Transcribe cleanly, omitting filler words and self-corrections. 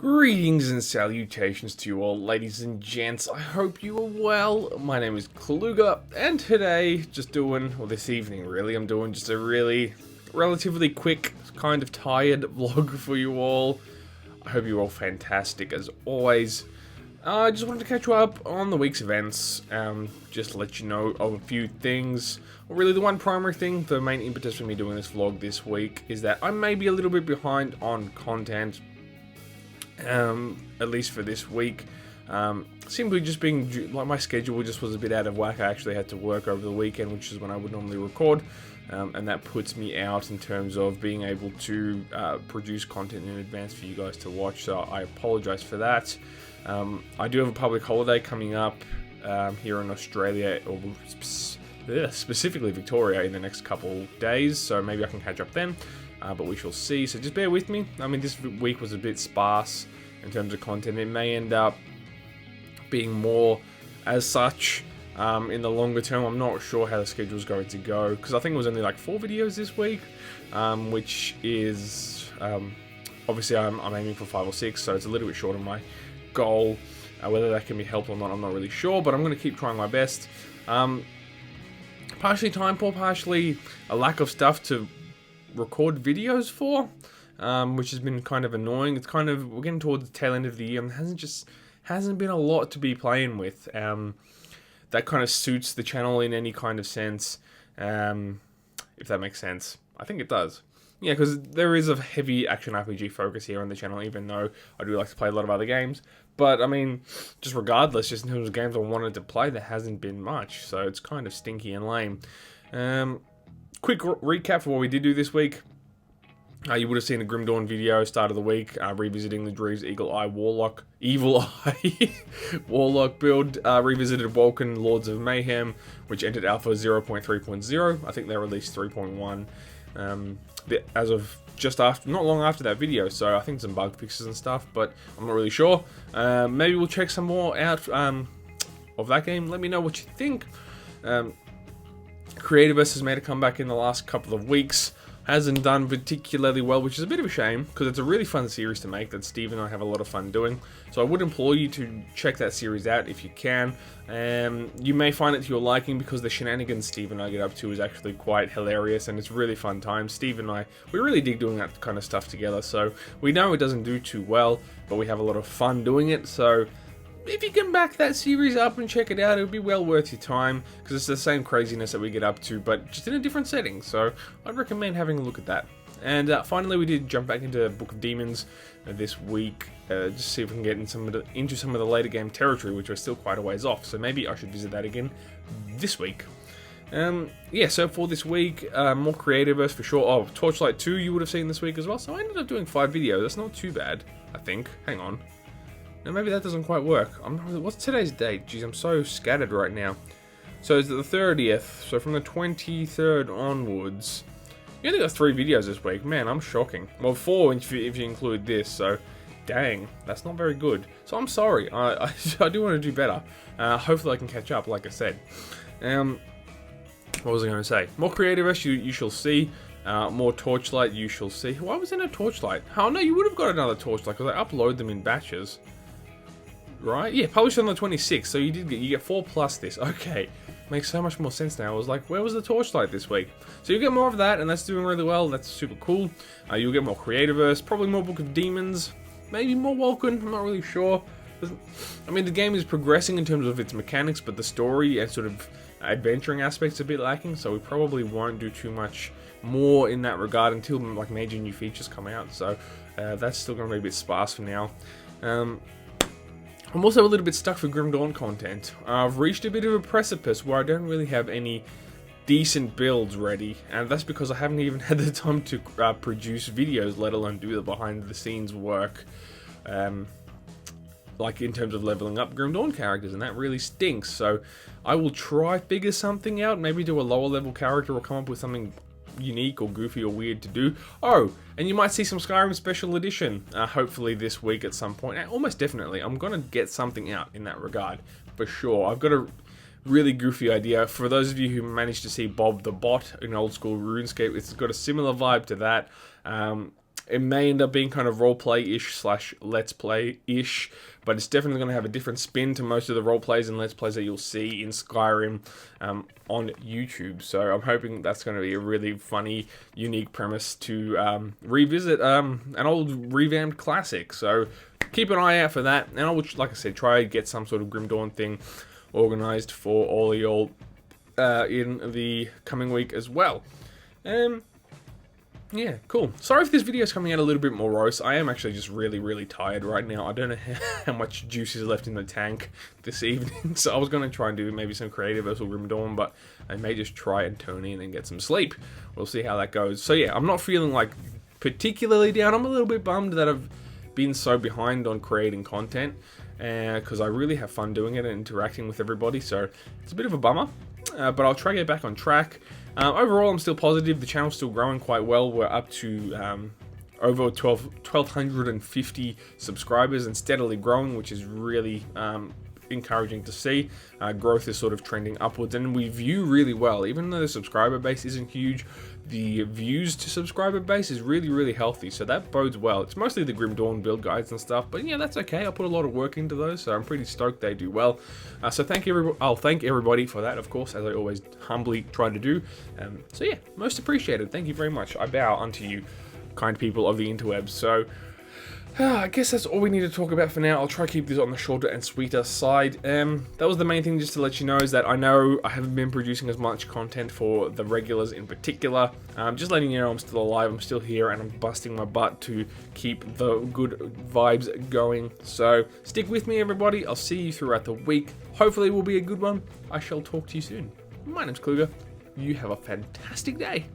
Greetings and salutations to you all, ladies and gents. I hope you are well. My name is Klo0ga, and today, this evening really, I'm doing just a really relatively quick, kind of tired vlog for you all. I hope you're all fantastic as always. I just wanted to catch you up on the week's events, just to let you know of a few things. Well, really, the one primary thing, the main impetus for me doing this vlog this week, is that I may be a little bit behind on content. At least for this week, simply just being like my schedule just was a bit out of whack. I actually had to work over the weekend, which is when I would normally record, and that puts me out in terms of being able to produce content in advance for you guys to watch, so I apologize for that. I do have a public holiday coming up here in Australia, or specifically Victoria, in the next couple days, so maybe I can catch up then. But we shall see, so just bear with me. I mean, this week was a bit sparse in terms of content. It may end up being more as such in the longer term. I'm not sure how the schedule is going to go, because I think it was only like 4 videos this week, which is, obviously I'm aiming for 5 or 6, so it's a little bit short of my goal. Whether that can be helped or not, I'm not really sure, but I'm going to keep trying my best. Partially time poor, partially a lack of stuff to record videos for, which has been kind of annoying. It's kind of, we're getting towards the tail end of the year, and hasn't been a lot to be playing with. That kind of suits the channel in any kind of sense, if that makes sense. I think it does. Yeah, because there is a heavy action RPG focus here on the channel, even though I do like to play a lot of other games. But, I mean, just regardless, just in terms of games I wanted to play, there hasn't been much, so it's kind of stinky and lame. Quick recap for what we did do this week. You would have seen the Grim Dawn video, start of the week, revisiting the Dree's Evil Eye Warlock build, revisited Vulcan Lords of Mayhem, which entered Alpha 0.3.0. I think they released 3.1 as of just after, not long after that video, so I think some bug fixes and stuff, but I'm not really sure. Maybe we'll check some more out of that game. Let me know what you think. Creativist has made a comeback in the last couple of weeks. Hasn't done particularly well, which is a bit of a shame, because it's a really fun series to make that Steve and I have a lot of fun doing. So I would implore you to check that series out if you can. You may find it to your liking, because the shenanigans Steve and I get up to is actually quite hilarious, and it's really fun times. Steve and I, we really dig doing that kind of stuff together. So we know it doesn't do too well, but we have a lot of fun doing it. So if you can back that series up and check it out, it would be well worth your time, because it's the same craziness that we get up to, but just in a different setting, so I'd recommend having a look at that. And finally, we did jump back into Book of Demons this week, just to see if we can get into some of the later game territory, which are still quite a ways off, so maybe I should visit that again this week. Yeah, so for this week, more creative for sure. Oh, Torchlight 2 you would have seen this week as well, so I ended up doing 5 videos. That's not too bad, I think. Hang on. Now, maybe that doesn't quite work. I'm not really, what's today's date? Jeez, I'm so scattered right now. So it's the 30th, so from the 23rd onwards. You only got 3 videos this week. Man, I'm shocking. Well, 4 if you include this, so dang, that's not very good. So I'm sorry, I do want to do better. Hopefully I can catch up, like I said. What was I going to say? More creative you shall see. More Torchlight you shall see. Why was there no Torchlight? Oh no, you would have got another Torchlight, because I upload them in batches. Right? Yeah, published on the 26th, so you get 4 plus this. Okay, makes so much more sense now. I was like, where was the Torchlight this week? So you get more of that, and that's doing really well. That's super cool. You'll get more Creativerse, probably more Book of Demons, maybe more Vulcan. I'm not really sure. I mean, the game is progressing in terms of its mechanics, but the story and sort of adventuring aspects are a bit lacking, so we probably won't do too much more in that regard until like major new features come out. So that's still going to be a bit sparse for now. I'm also a little bit stuck for Grim Dawn content. I've reached a bit of a precipice where I don't really have any decent builds ready, and that's because I haven't even had the time to produce videos, let alone do the behind the scenes work, like in terms of leveling up Grim Dawn characters, and that really stinks. So I will try figure something out, maybe do a lower level character or come up with something unique or goofy or weird to do. Oh, and you might see some Skyrim Special Edition, hopefully this week at some point. Almost definitely, I'm gonna get something out in that regard, for sure. I've got a really goofy idea. For those of you who managed to see Bob the Bot in old school RuneScape, it's got a similar vibe to that. It may end up being kind of roleplay-ish slash let's play-ish, but it's definitely going to have a different spin to most of the roleplays and let's plays that you'll see in Skyrim on YouTube. So I'm hoping that's going to be a really funny, unique premise to revisit an old revamped classic. So keep an eye out for that, and I will, like I said, try to get some sort of Grim Dawn thing organized for all of y'all in the coming week as well. Yeah, cool. Sorry if this video is coming out a little bit morose. I am actually just really tired right now. I don't know how much juice is left in the tank this evening, so I was going to try and do maybe some creative versus Grim Dawn, but I may just try and tune in and get some sleep. We'll see how that goes. So yeah, I'm not feeling like particularly down. I'm a little bit bummed that I've been so behind on creating content, because I really have fun doing it and interacting with everybody, so it's a bit of a bummer, but I'll try to get back on track. Overall, I'm still positive. The channel's still growing quite well. We're up to over 1,250 subscribers and steadily growing, which is really encouraging to see. Growth is sort of trending upwards, and we view really well. Even though the subscriber base isn't huge, the views to subscriber base is really healthy, so that bodes well. It's mostly the Grim Dawn build guides and stuff, but yeah, that's okay. I put a lot of work into those, so I'm pretty stoked they do well. So I'll thank everybody for that, of course, as I always humbly try to do. So yeah, most appreciated. Thank you very much. I bow unto you, kind people of the interwebs. So I guess that's all we need to talk about for now. I'll try to keep this on the shorter and sweeter side. That was the main thing, just to let you know, is that I know I haven't been producing as much content for the regulars in particular. Just letting you know I'm still alive, I'm still here, and I'm busting my butt to keep the good vibes going. So stick with me, everybody. I'll see you throughout the week. Hopefully it will be a good one. I shall talk to you soon. My name's Klo0ga. You have a fantastic day.